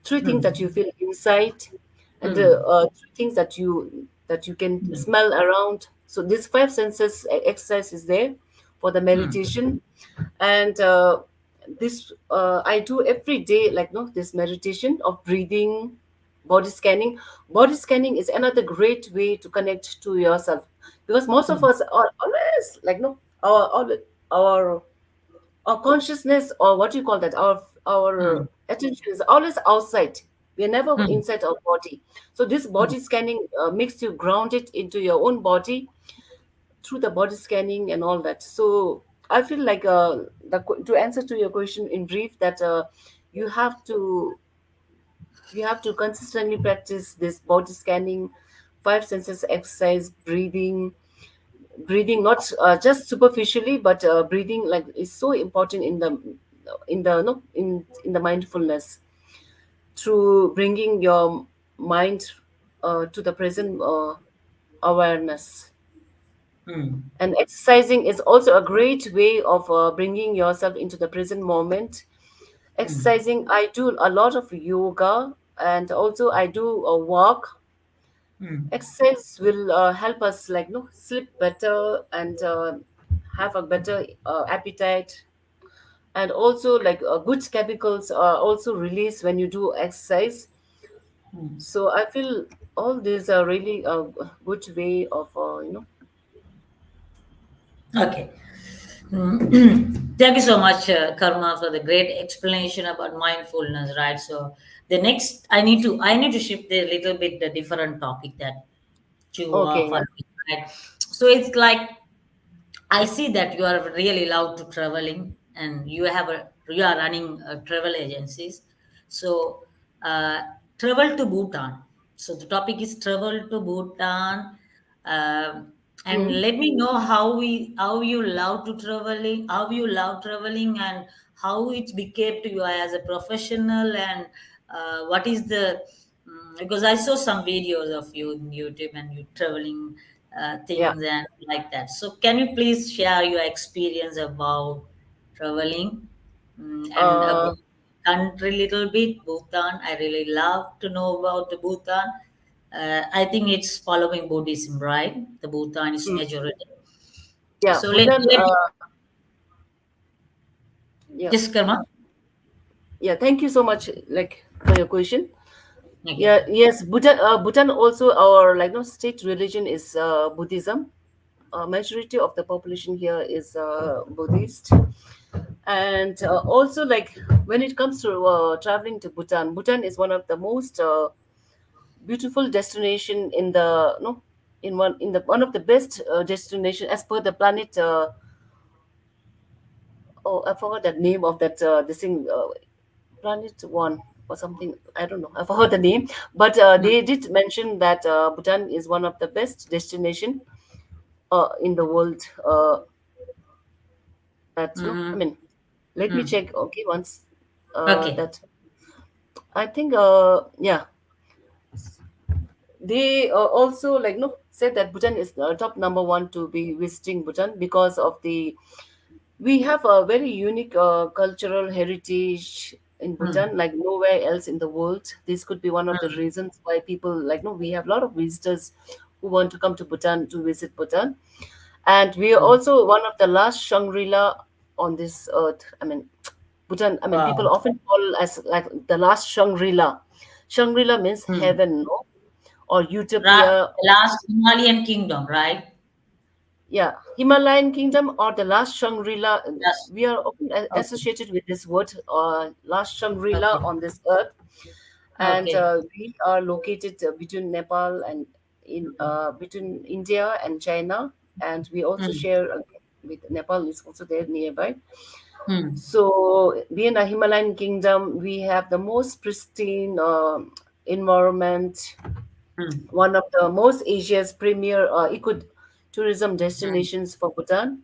three things that you mm, feel inside, and mm, three things that you can mm, smell around. So this five senses exercise is there for the mm, meditation. And this I do every day, like, no, this meditation of breathing, body scanning. Body scanning is another great way to connect to yourself, because most of mm, us are always, like, no, our our consciousness, or what you call that, our mm, attention is always outside. We are never mm, inside our body. So this mm. body scanning makes you grounded into your own body through the body scanning and all that. So I feel like, to answer to your question in brief, that you have to you have to consistently practice this body scanning, five senses exercise, breathing not just superficially, but breathing, like, is so important in the no in the mindfulness, through bringing your mind to the present awareness. Mm, And exercising is also a great way of bringing yourself into the present moment. mm, Exercising, I do a lot of yoga, and also I do a walk. mm, Exercise will help us, like, no, sleep better, and have a better appetite. And also, like, good chemicals are also released when you do exercise. mm. So I feel all these are really a good way of Okay. Mm. Thank you so much, Karma, for the great explanation about mindfulness. Right. So the next, I need to shift a little bit the different topic that you are Okay, yeah. following. Right. So it's like I see that you are really loved to traveling, and you are running travel agencies. So uh, travel to Bhutan. So the topic is travel to Bhutan. And Mm. let me know how you love to traveling, how you love traveling, and how it became to you as a professional, and what is the because I saw some videos of you on YouTube and you traveling Yeah. things and like that. So can you please share your experience about traveling, and Uh, about country little bit, Bhutan? I really love to know about the Bhutan. I think it's following Buddhism, right? The Bhutan is mm. majority. Yeah, So Bhutan. let me Yeah, just come on. yeah. Thank you so much, like, for your question. Okay. Yeah, yes, Bhutan also, our like no state religion is Buddhism. Majority of the population here is Buddhist, and also like when it comes to traveling to Bhutan, Bhutan is one of the most beautiful destination in the no in the one of the best destination as per the planet. Oh, I forgot the name of that this thing. Planet One or something. I don't know. I forgot the name, but Mm, they did mention that Bhutan is one of the best destination in the world. That no, I mm, mean, let me mm. check. Okay, once Okay. that I think yeah, they also like no said that Bhutan is top number one to be visiting Bhutan because of the we have a very unique cultural heritage in Mm, Bhutan, like nowhere else in the world. This could be one of the mm, reasons why people like no, we have a lot of visitors who want to come to Bhutan to visit Bhutan, and we are mm. also one of the last Shangri-La on this earth. I mean, Bhutan. I mean, people Wow. often call as like the last Shangri-La. Shangri-La means Mm. heaven, no? Or utopia. The last Himalayan kingdom, right? Yeah, Himalayan kingdom or the last Shangri-La. Yes. We are often Okay. associated with this word, last Shangri-La Okay. on this earth, and Okay. we are located between Nepal and in between India and China, and we also Mm, share with Nepal is also there nearby. mm, So, being a Himalayan kingdom, we have the most pristine environment, mm, one of the most Asia's premier tourism mm, destinations for Bhutan,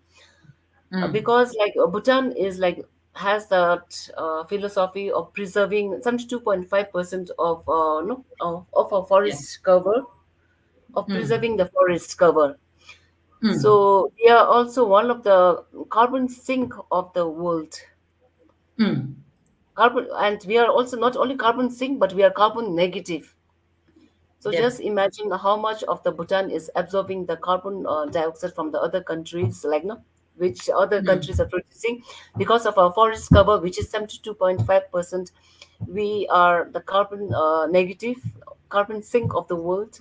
mm. because like Bhutan is like has that philosophy of preserving 72.5% of no of a Yeah. forest cover, of Mm, preserving the forest cover. mm, So we are also one of the carbon sink of the world. mm. Carbon, and we are also not only carbon sink, but we are carbon negative. So Yeah. just imagine how much of the Bhutan is absorbing the carbon dioxide from the other countries, like no, which other Mm, countries are producing because of our forest cover, which is 72.5%. We are the carbon negative, carbon sink of the world,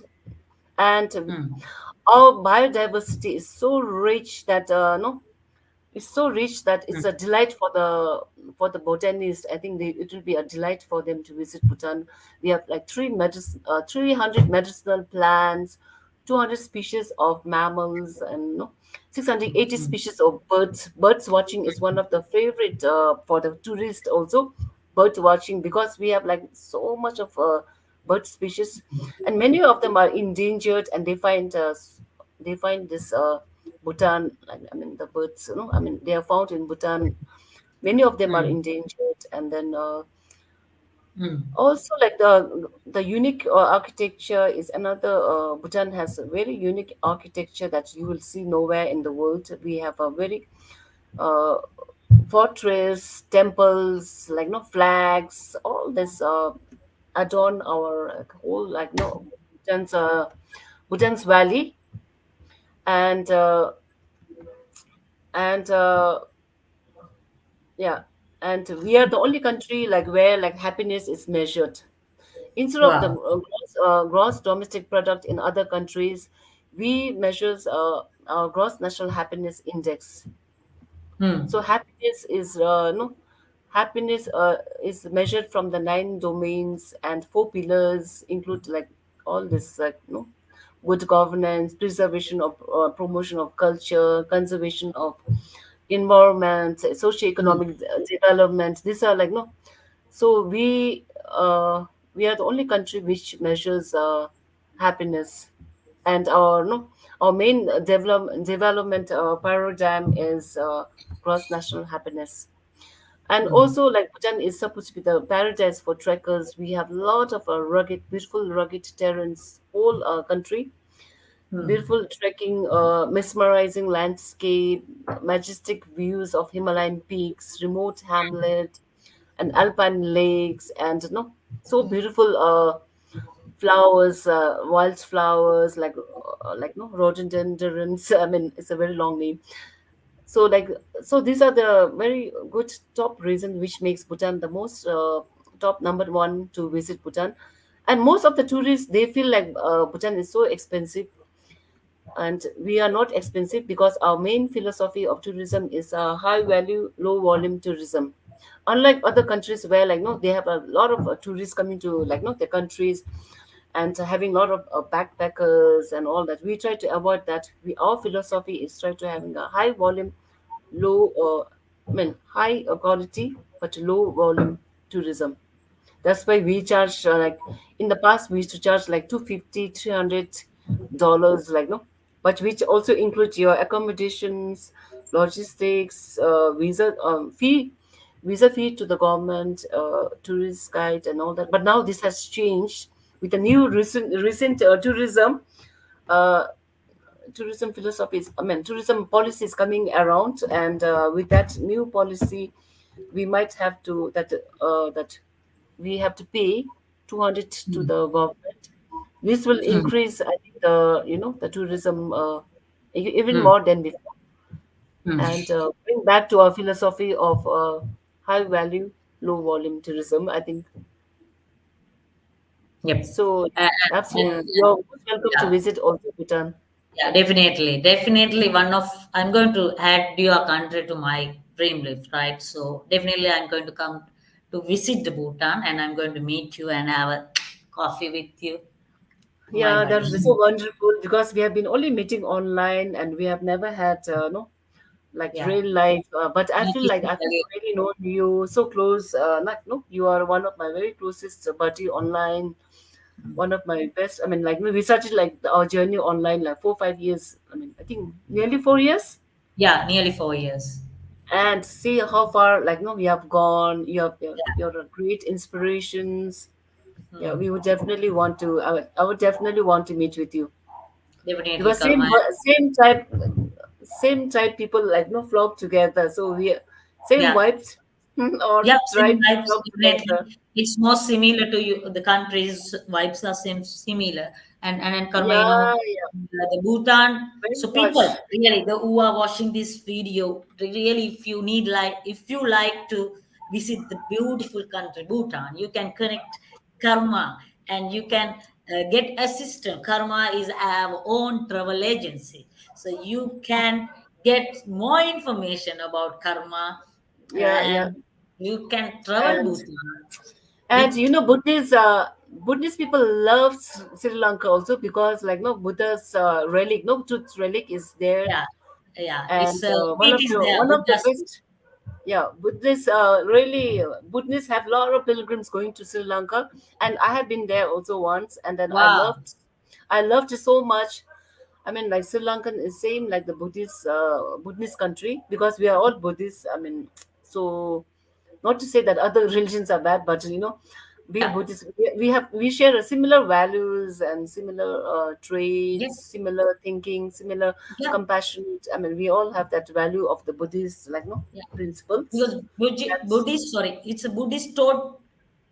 and mm, our biodiversity is so rich that no, it's so rich that it's mm, a delight for the botanists. I think it will be a delight for them to visit Bhutan. We have like 300 medicinal plants, 200 species of mammals, and no, 680 mm, species of birds. Birds watching is one of the favorite for the tourist also. Bird watching because we have like so much of bird species, and many of them are endangered, and they find this. Bhutan, I mean, the birds, you know, I mean, they are found in Bhutan. Many of them are mm, endangered, and then mm, also like the unique architecture is another. Bhutan has a very unique architecture that you will see nowhere in the world. We have a very uh, fortress, temples, like no flags, all this adorn our whole like no Bhutan's valley, and uh, and yeah, and we are the only country like where like happiness is measured instead of the wow. gross domestic product in other countries. We measures our gross national happiness index. Mm, So happiness is no happiness is measured from the nine domains, and four pillars include like all this like no good governance, preservation of promotion of culture, conservation of environment, mm, socio-economic development. These are like no. So we are the only country which measures happiness, and our no our main development paradigm is gross national happiness. And mm, also, like Bhutan is supposed to be the paradise for trekkers. We have a lot of rugged, beautiful, rugged terrains, whole country, mm, beautiful trekking, mesmerizing landscape, majestic views of Himalayan peaks, remote hamlet, and alpine lakes, and no, so beautiful flowers, wild flowers like no rhododendrons. I mean, it's a very long name. So like so these are the very good top reason which makes Bhutan the most top number one to visit Bhutan. And most of the tourists, they feel like Bhutan is so expensive, and we are not expensive because our main philosophy of tourism is high value, low volume tourism. Unlike other countries where, like, no, they have a lot of tourists coming to, like, no, their countries, and having a lot of backpackers and all that, we try to avoid that. Our philosophy is try to having a high volume, low high quality but low volume tourism. That's why we charge, like, in the past we used to charge like 250, $300, like, no, but which also include your accommodations, logistics, visa fee to the government, tourist guide and all that. But now this has changed with the new recent uh, tourism philosophies, I mean tourism policies coming around, and with that new policy, we might have to that we have to pay 200 to Mm. the government. This will Mm. increase, I think, the tourism even Mm. more than before, and Mm. bring back to our philosophy of high value, low volume tourism, I think. Yep. So And, absolutely, and you're most welcome to yeah, visit also Bhutan. yeah, definitely, definitely. I'm going to add your country to my dream list, right? So definitely, I'm going to come to visit the Bhutan, and I'm going to meet you and have a coffee with you. Yeah, My. that would be so wonderful because we have been only meeting online and we have never had no, like Yeah. real life. But I Yeah, feel like I've really known you so close. Like, no, you are one of my very closest buddy online. One of my best. I mean, like, we started like our journey online like 4 5 years. I mean, I think nearly 4 years. yeah, nearly 4 years. And see how far, like, no, we have gone. Yeah. You're a great inspirations. Yeah, Hmm. we would definitely want to. I would definitely want to meet with you. Definitely, Because same Karma. same type people, like, no, flock together, so we same Yeah. vibes or Yeah, same tribe vibes, flock together. definitely. It's more similar to you. The countries' vibes are same similar. And then Karma, Yeah, yeah, the Bhutan. very So people, much. really, the who are watching this video, really, if you like to visit the beautiful country Bhutan, you can connect Karma, and you can get assistance. Karma is our own travel agency, so you can get more information about Karma, Yeah, yeah. and you can travel and Bhutan and with. Buddhist people love Sri Lanka also because, like, no, Buddha's relic, no, tooth relic is there. Yeah, yeah, it's And feet is there, one of the Buddha's feet. best. Yeah, Buddhists really Buddhists have a lot of pilgrims going to Sri Lanka, and I have been there also once, and then Wow. I loved it so much. I mean, like, Sri Lankan is same like the Buddhist country because we are all Buddhists. I mean, so not to say that other religions are bad, but being Yeah, Buddhist, we share a similar values and similar yeah, traits, similar thinking, similar yeah, compassion. I mean, we all have that value of the Buddhist, like, no, yeah. principles. Because That's Buddhist, sorry, it's a Buddhist taught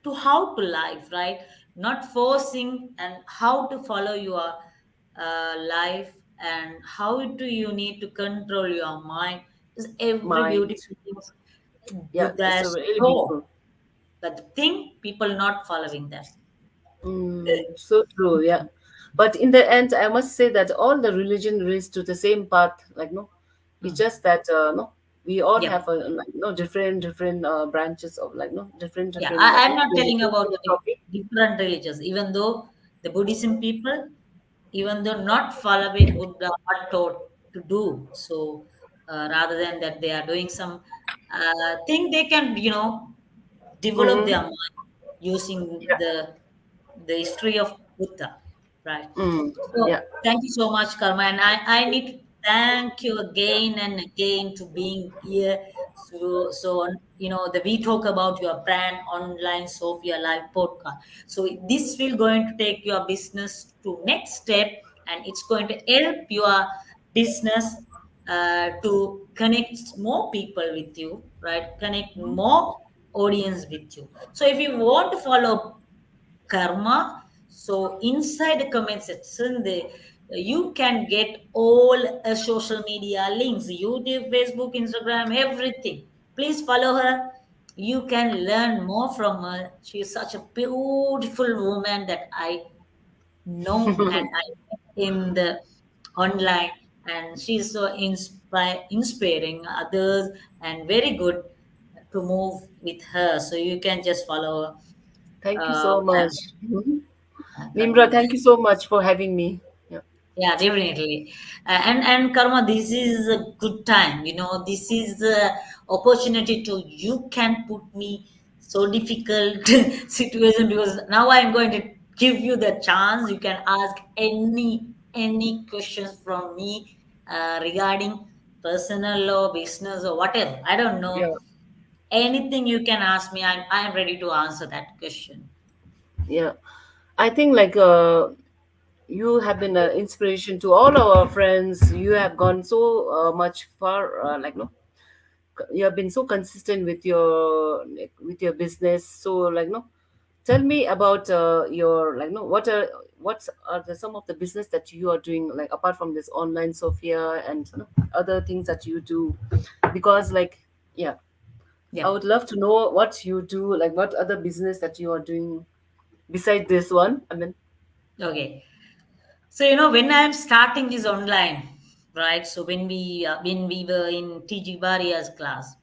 to how to live, right? Not forcing and how to follow your life, and how do you need to control your mind. Is every mind. beautiful things Yeah, Buddha it's has a really taught, beautiful. but the thing people not following that. So true, yeah. But in the end, I must say that all the religion leads to the same path. Like, no, it's Hmm. just that no, we all have Yep. a, like, no, different branches of, like, no, Yeah, like, I'm no, not telling about the philosophy. different religions, even though the Buddhism people, even though not following Buddha, are taught to do. So rather than that, they are doing some thing they can, develop Mm-hmm. their mind using Yeah. the history of Buddha, right? Mm. So Yeah. thank you so much, Karma, and I need to thank you again and again to being here. The we talk about your brand online Sophia Live podcast. So this will going to take your business to next step, and it's going to help your business to connect more people with you, right? Connect more audience with you. So if you want to follow Karma, so inside the comment section, you can get all social media links: YouTube, Facebook, Instagram, everything. Please follow her, You can learn more from her. She is such a beautiful woman that I know and I met in the online, and she's so inspiring others and very good to move with her. So you can just follow her. Thank you so much. And Mhm. Nimra, Karma. thank you so much for having me. Yeah. Yeah, definitely. And Karma, this is a good time. You know, this is a opportunity to you can put me so difficult situation, because now I'm going to give you the chance. You can ask any questions from me regarding personal law, business, or whatever. I don't know. Yeah. Anything you can ask me. I'm ready to answer that question. Yeah. I think like you have been an inspiration to all our friends. You have gone so much far, like no, you have been so consistent with your business. So like no, tell me about your like no, what are some of the business that you are doing like apart from this online Sophia and you know, other things that you do, because like yeah, I Yeah. would love to know what you do, like what other business that you are doing beside this one. I mean, Okay. So you know, when I'm starting this online, right? So when we were in TG Baria's class,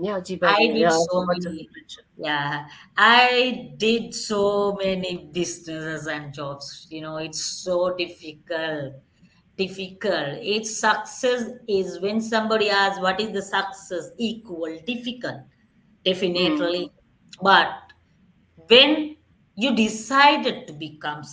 yeah, I Jibaria, did yeah, I so forgot to many. mention. Yeah, I did so many businesses and jobs. You know, it's so difficult. Difficult. It's success is when somebody asks what is the success equal difficult. Mm. Definitely, but when you decided to become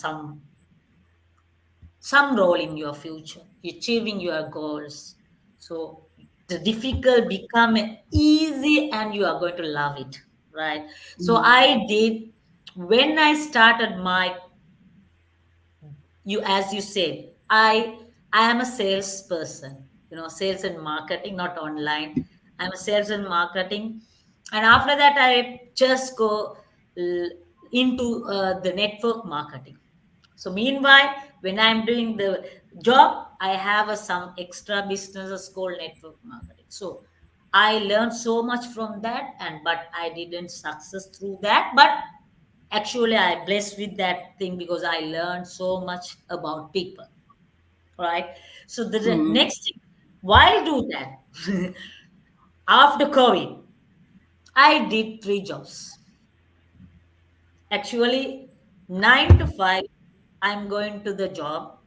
some role in your future, achieving your goals. So the difficult become easy and you are going to love it, right? So Mm. I did when I started my you as you said, I am a salesperson, you know, sales and marketing, not online. I'm a sales and marketing. And after that I just go l- into the network marketing. So meanwhile, when I'm doing the job, I have some extra businesses called network marketing. So I learned so much from that, and but I didn't success through that. But actually, I blessed with that thing because I learned so much about people. Right. So the Mm. next thing, why do that? After COVID, I did 3 jobs. Actually, 9 to 5, I'm going to the job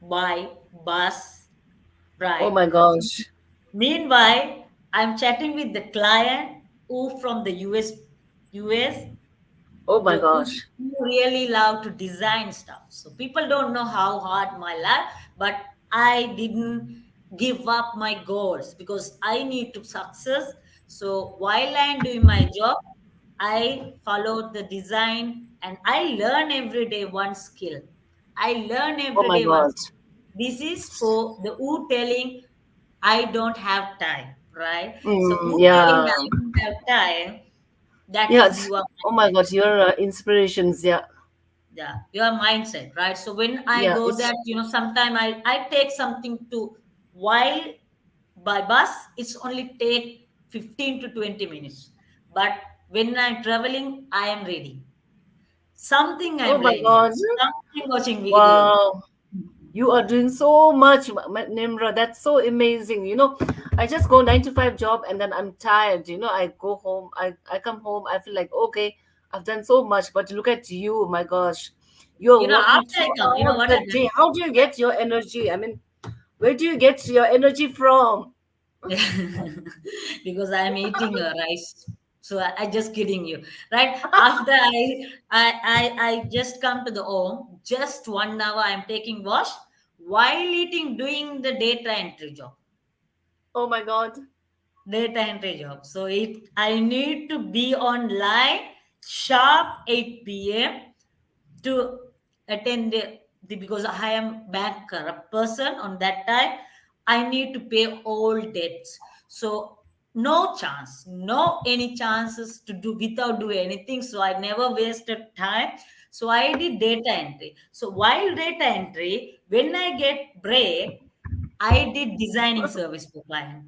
by bus, Oh right? my gosh. Meanwhile, I'm chatting with the client who from the US, Oh my the gosh. who really love to design stuff. So people don't know how hard my life, but I didn't give up my goals because I need to success. So while I'm doing my job, I followed the design and I learn every day one skill. I learn Oh every my day one god. skill. This is for the who telling I don't have time, right? So Mm, who telling yeah. I don't have time, that Yeah. is your Oh my mindset. god. Your inspirations. Yeah. Yeah, your mindset, right? So when I Yeah. go It's. that, sometime I take something to while by bus, it's only take 15 to 20 minutes. But when I'm traveling, I am ready. Something Oh I'm my learning, god. something watching video. Wow. You are doing so much, Nimra. That's so amazing. You know, I just go 9 to 5 job and then I'm tired. You know, I go home. I come home. I feel like okay, I've done so much. But look at you. My gosh, you're working After I come, throughout what I the day. How do you get your energy? I mean, where do you get your energy from? done. Because I'm eating rice. So I just kidding you, right? After I just come to the home, just 1 hour I'm taking wash while eating, doing the data entry job. Oh my god. Data entry job. So I need to be online sharp 8 p.m. to attend because I am banker a person on that time. I need to pay all debts. So no chance, no any chances to do without do anything. So I never wasted time. So I did data entry. So while data entry, when I get break, I did designing service for client.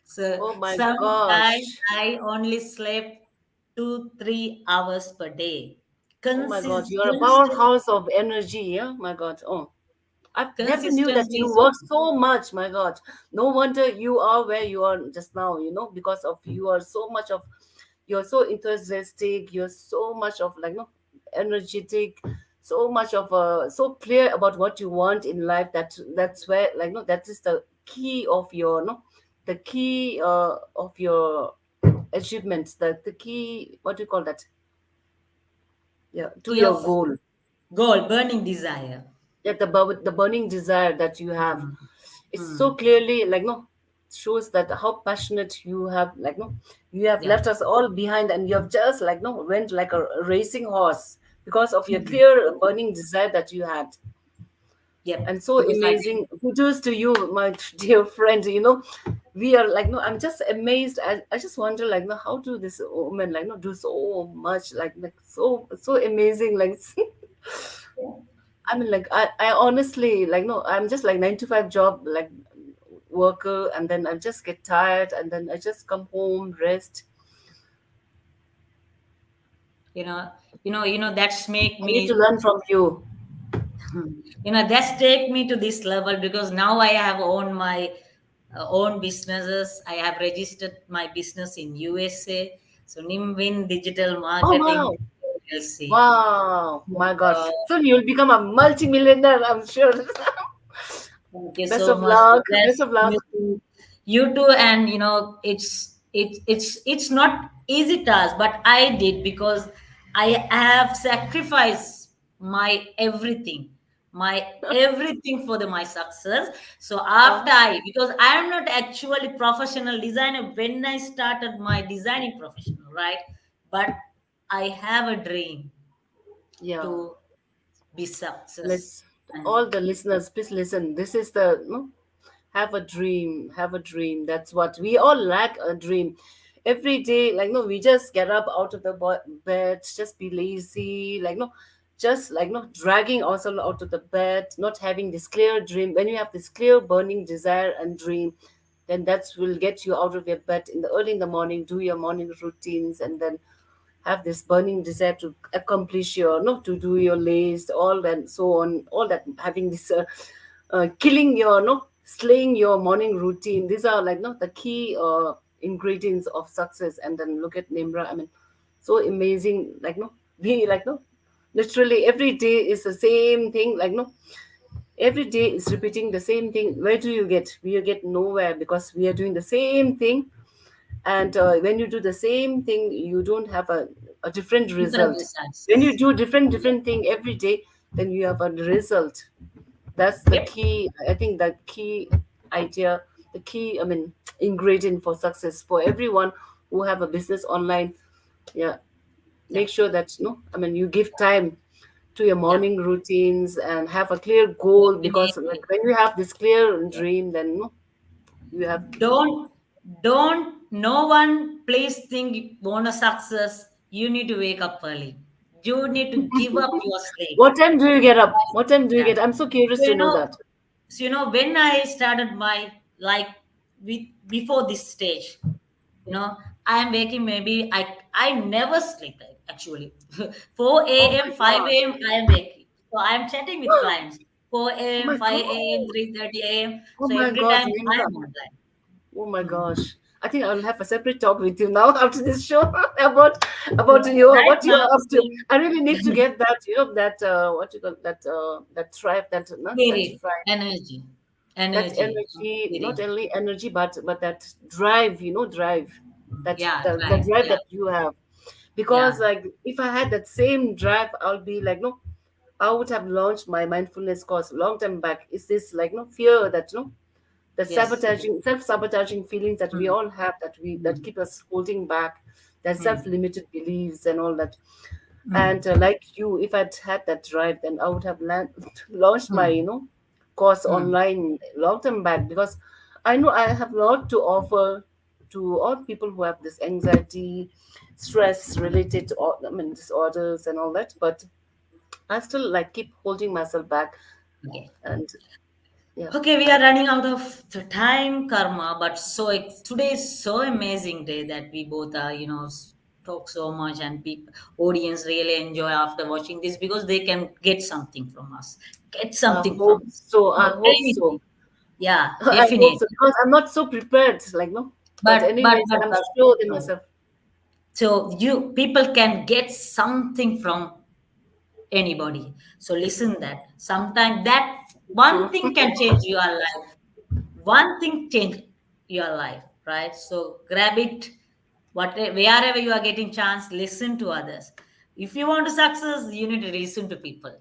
So Oh my sometimes gosh. I only slept 2 3 hours per day. Oh my God. Consist You are a consist powerhouse of energy. Yeah. My God. Oh. I never knew that consistency you is work so much. My God, no wonder you are where you are just now. Because of you are so much of, you're so enthusiastic. You're so much of like no, energetic, so much of so clear about what you want in life. That's where like no, that is the key of your no, the key of your achievements. The key, what do you call that? Yeah, to key your of goal. goal, burning desire. Like the burning desire that you have, Mm, it's so mm, clearly like no, shows that how passionate you have, like no, you have yeah. left us all behind, and you have just like no, went like a racing horse because of your Mm, clear burning desire that you had. yep. And so Because I think, amazing, kudos to you, my dear friend. We are like no, I'm just amazed. I just wonder like no, how do this woman like no, do so much, like so amazing, like I mean, like I honestly like no, I'm just like 9 to 5 job like worker, and then I just get tired, and then I just come home, rest. you know, that's make I need to me, learn from you. that's take me to this level because now I have owned my own businesses. I have registered my business in USA. So Nimwin Digital Oh Marketing wow, LLC. wow, my God! Uh, Soon you'll become a multi-millionaire, I'm sure. Thank you Best so of much. luck. Best Bless of luck. you too. And it's not easy task, but I did because I have sacrificed my everything for my success. So after Uh-huh. I, because I am not actually professional designer when I started my designing professional, right? But I have a dream Yeah. to be success Let's and all the listeners, please listen. This is the no, have a dream, have a dream. That's what we all lack, a dream. Every day, like no, we just get up out of the bed, just be lazy, like no, just like no, dragging ourselves out of the bed, not having this clear dream. When you have this clear burning desire and dream, then that's will get you out of your bed in the early in the morning, do your morning routines, and then have this burning desire to accomplish your no, to do your list, all and so on, all that, having this killing your no, slaying your morning routine. These are like no, the key ingredients of success. And then look at Nimra, I mean, so amazing, like no, we like no, literally every day is the same thing, like no, every day is repeating the same thing. Where do you get? We get nowhere because we are doing the same thing. And when you do the same thing, you don't have a different different result. When you resources. do different Yep. thing every day, then you have a result. That's the Yep. key, I think, the key idea, the key, I mean, ingredient for success for everyone who have a business online. Yeah, make Yep. sure that no, I mean, you give time to your Yep. morning routines and have a clear goal, because Definitely. like when you have this clear Yep. dream, then no, you have. Don't no one please think you want a success. You need to wake up early. You need to give up your sleep. What time do you get up? What time do you Yeah. get? I'm so curious So to know that. when I started my like with before this stage, I am waking maybe I never sleep actually. 4 Oh a.m., my 5 gosh. a.m. I am waking. So I am chatting with clients. 4 Oh a.m., my 5 a.m., god. 3:30 a.m. Oh So my every god, time I Nimra. am online. Oh my Hmm. gosh. I think I'll have a separate talk with you now after this show about So your right what you now, are up to. see, I really need to get that, that what you call that tribe, that not that spirit, tribe, energy, that energy, energy, not spirit. only energy, but that drive, drive, that Yeah, the right. drive Yeah, that you have. Because yeah. like if I had that same drive, I'll be like no, I would have launched my mindfulness course long time back. Is this like no fear that no, the Yes. sabotaging, self-sabotaging feelings that we Hmm. all have, that Hmm. keep us holding back, that Hmm. self-limited beliefs and all that. Hmm. And like you, if I'd had that drive, then I would have launched my Hmm. course Hmm. online long time back, because I know I have a lot to offer to all people who have this anxiety, stress related to I mean disorders and all that. But I still like keep holding myself back. Okay. And Yeah. Okay, we are running out of the time, Karma, but today is so amazing day that we both are, talk so much, and people, audience really enjoy after watching this because they can get something from us, get I something from hope so. I about hope so. anything. Yeah, I hope definitely. so because I'm not so prepared, like no. But anyways, I'm sure they must have. so you people can get something from anybody. So listen that. Sometimes that one True. thing can change your life. One thing change your life, right? So grab it, wherever you are getting chance, listen to others. If you want to success, you need to listen to people.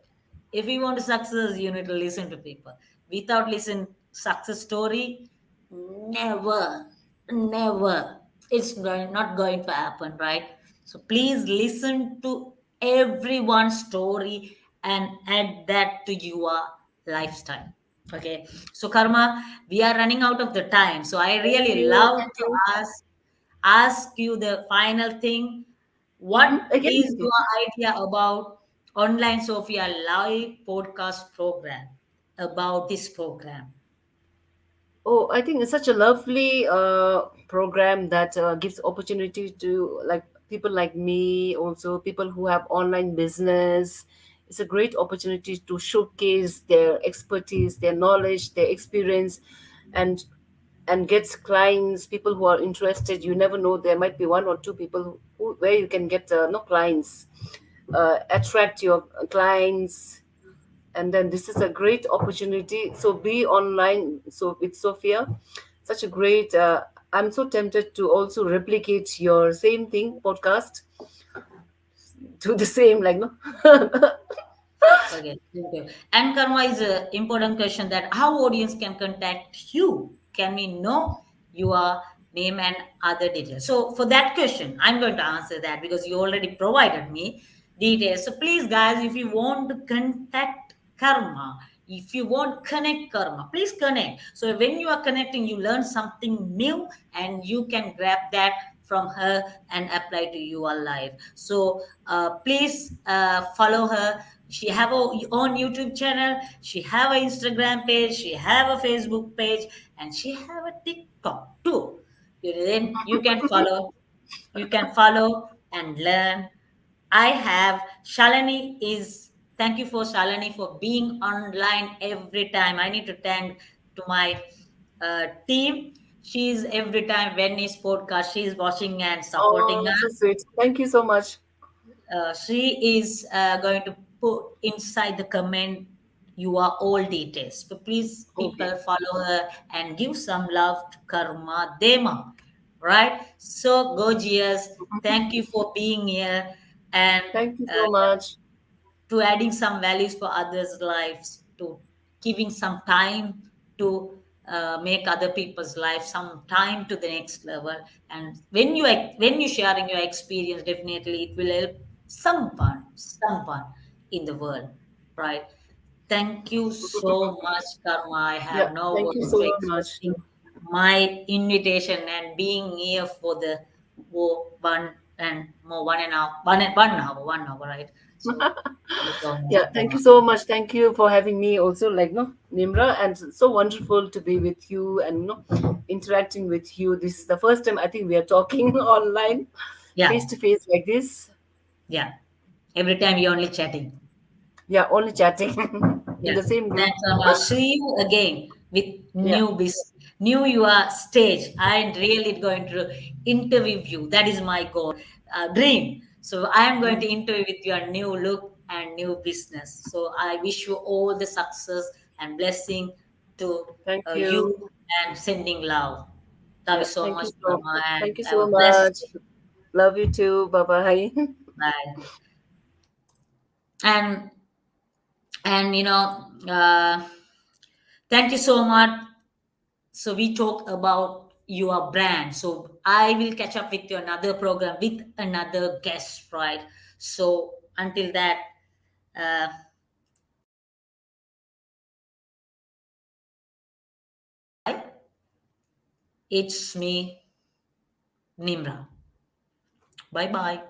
If you want to success, you need to listen to people. Without listen success story, never, never, not going to happen, right? So please listen to everyone's story and add that to your lifestyle. Okay, so Karma, we are running out of the time. So I Thank really you. love Thank to you. ask you the final thing. What Again, is again. your idea about Online Sophia live podcast program? About this program? Oh, I think it's such a lovely program that gives opportunity to like people like me, also people who have online business. It's a great opportunity to showcase their expertise, their knowledge, their experience, and gets clients, people who are interested. You never know, there might be one or two people where you can get no clients, attract your clients, and then this is a great opportunity. So be online. So with Sophia, such a great. I'm so tempted to also replicate your same thing podcast to the same like no. Okay, thank you. And Karma is an important question that how audience can contact you. Can we know your name and other details? So for that question, I'm going to answer that because you already provided me details. So please, guys, if you want to contact Karma, if you want connect Karma, please connect. So when you are connecting, you learn something new and you can grab that from her and apply to your life. So please follow her. She have a own YouTube channel, she have a Instagram page, she have a Facebook page, and she have a TikTok too. Then you can follow and learn. I have Shalini is thank you for Shalini for being online every time. I need to thank to my team. She's every time when is podcast, she's watching and supporting Oh, so us. sweet. Thank you so much. She is going to put inside the comment your all details. So please, Okay. people, follow her and give some love to Karma Dema. Right? So gorgeous. Thank you for being here and Thank you uh, so much. to adding some values for others' lives, to giving some time to make other people's life some time to the next level. And when you sharing your experience, definitely it will help someone in the world, right? Thank you so much, Karma. I Yeah. have no Thank you words so to much. accepting my invitation and being here for the one and more 1.5 1 hour, right? So thank you so much, Yeah, thank Karma. you so much. Thank you for having me also, like no, Nimra, and it's so wonderful to be with you and no interacting with you. This is the first time I think we are talking online, Yeah, face to face like this. yeah. Every time you're only chatting. Yeah, only chatting in Yeah. the same Then group. see you again with Yeah. new your stage. I'm really going to interview you. That is my goal, dream. So I am going to interview with your new look and new business. So I wish you all the success and blessing to Thank you you. and sending love. Love you Yeah, so thank much, you so Karma, and thank you have so a blessed much. day. Love you too. Bye bye. Bye. And thank you so much. So we talk about your brand. So I will catch up with you another program with another guest, right? So until that, uh, it's me, Nimra. Bye bye.